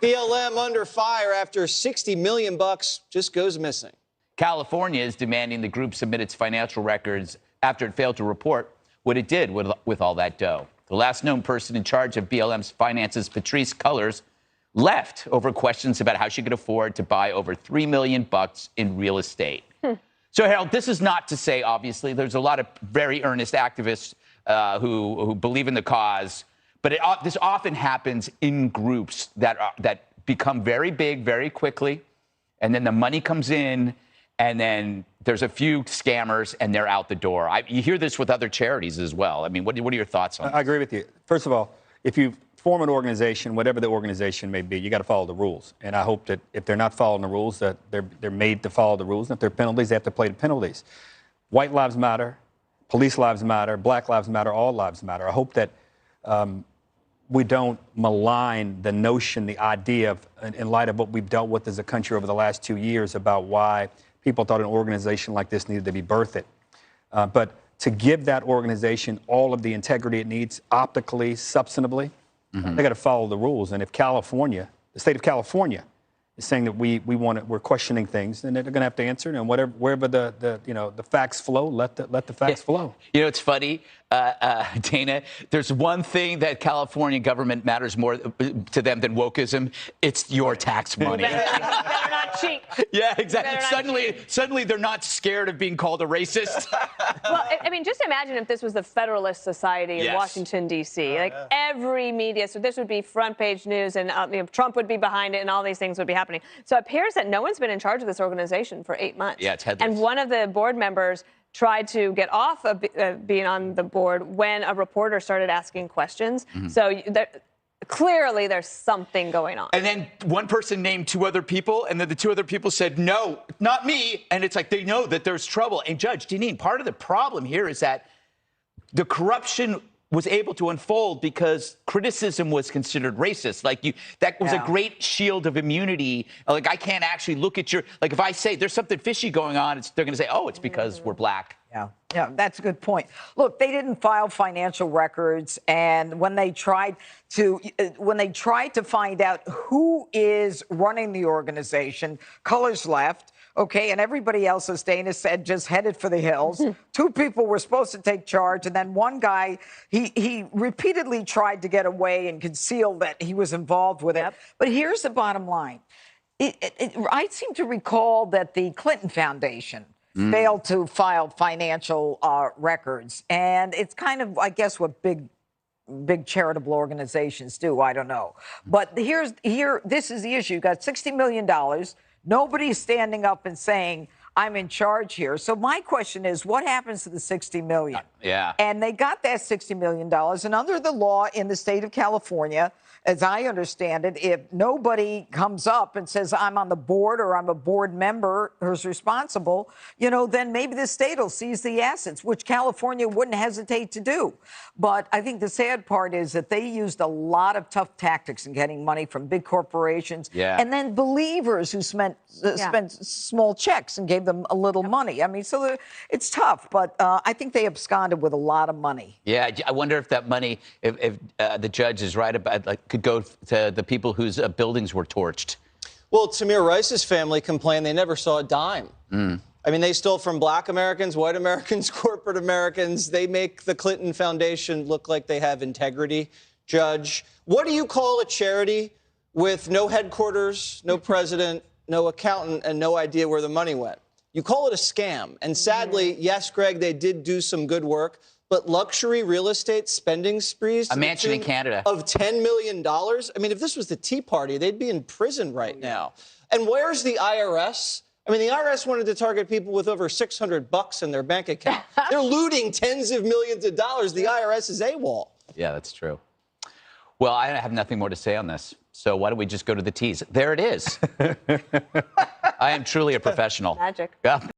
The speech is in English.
BLM under fire after 60 million bucks just goes missing. California is demanding the group submit its financial records after it failed to report what it did with all that dough. The last known person in charge of BLM's finances, Patrice Cullors, left over questions about how she could afford to buy over $3 million in real estate. So, Harold, this is not to say, obviously, there's a lot of very earnest activists who believe in the cause, but this often happens in groups that become very big very quickly, and then the money comes in, and then there's a few scammers, and they're out the door. You hear this with other charities as well. I mean, what are your thoughts on this? I agree with you. First of all, if you form an organization, whatever the organization may be, you got to follow the rules. And I hope that if they're not following the rules, that they're made to follow the rules. And if there are penalties, they have to play the penalties. White lives matter, police lives matter, black lives matter, all lives matter. I hope that we don't malign the notion, the idea of, in light of what we've dealt with as a country over the last 2 years, about why people thought an organization like this needed to be birthed. But to give that organization all of the integrity it needs, optically, substantively, they got to follow the rules. And if California, the state of California, is saying that we're questioning things, then they're going to have to answer. And wherever the facts flow, let the facts flow. You know, it's funny, Dana. There's one thing that California government matters more to them than wokeism. It's your tax money. Better not cheat. Yeah, exactly. Suddenly they're not scared of being called a racist. Well, I mean, just imagine if this was the Federalist Society in Washington, D.C. Every media, so this would be front page news, and Trump would be behind it, and all these things would be happening. So it appears that no one's been in charge of this organization for 8 months. Yeah, it's headless. And one of the board members tried to get off of being on the board when a reporter started asking questions. So clearly there's something going on. And then one person named 2 other people, and then the 2 other people said, no, not me. And it's like they know that there's trouble. And Judge Dineen, part of the problem here is that the corruption was able to unfold because criticism was considered racist. That was a great shield of immunity. Like, I can't actually look at if I say there's something fishy going on, they're going to say, oh, it's because we're black. Yeah, that's a good point. Look, they didn't file financial records, and when they tried to find out who is running the organization, Cullors left. Okay, and everybody else, as Dana said, just headed for the hills. 2 people were supposed to take charge, and then one guy, he repeatedly tried to get away and conceal that he was involved with it. But here's the bottom line. I seem to recall that the Clinton Foundation failed to file financial records, and it's kind of, I guess, what big charitable organizations do. I don't know. But this is the issue. You got $60 million. Nobody's standing up and saying, I'm in charge here. So my question is, what happens to the $60 million? Yeah. And they got that $60 million. And under the law in the state of California, as I understand it, if nobody comes up and says, I'm on the board or I'm a board member who's responsible, then maybe the state will seize the assets, which California wouldn't hesitate to do. But I think the sad part is that they used a lot of tough tactics in getting money from big corporations and then believers who spent small checks and gave them a little money. I mean, so it's tough, but I think they absconded with a lot of money. Yeah, I wonder if that money, if the judge is right about, could go to the people whose buildings were torched. Well, Tamir Rice's family complained they never saw a dime. I mean, they stole from black Americans, white Americans, corporate Americans. They make the Clinton Foundation look like they have integrity. Judge, what do you call a charity with no headquarters, no president, no accountant, and no idea where the money went? You call it a scam. And sadly, yes, Greg, they did do some good work, but luxury real estate spending sprees a mansion in Canada of $10 million. I mean, if this was the Tea Party, they'd be in prison right now. And where's the IRS? I mean, the IRS wanted to target people with over $600 in their bank account. They're looting tens of millions of dollars. The IRS is AWOL. Yeah, that's true. Well, I have nothing more to say on this. So why don't we just go to the teas? There it is. I am truly a professional. Magic. Yeah.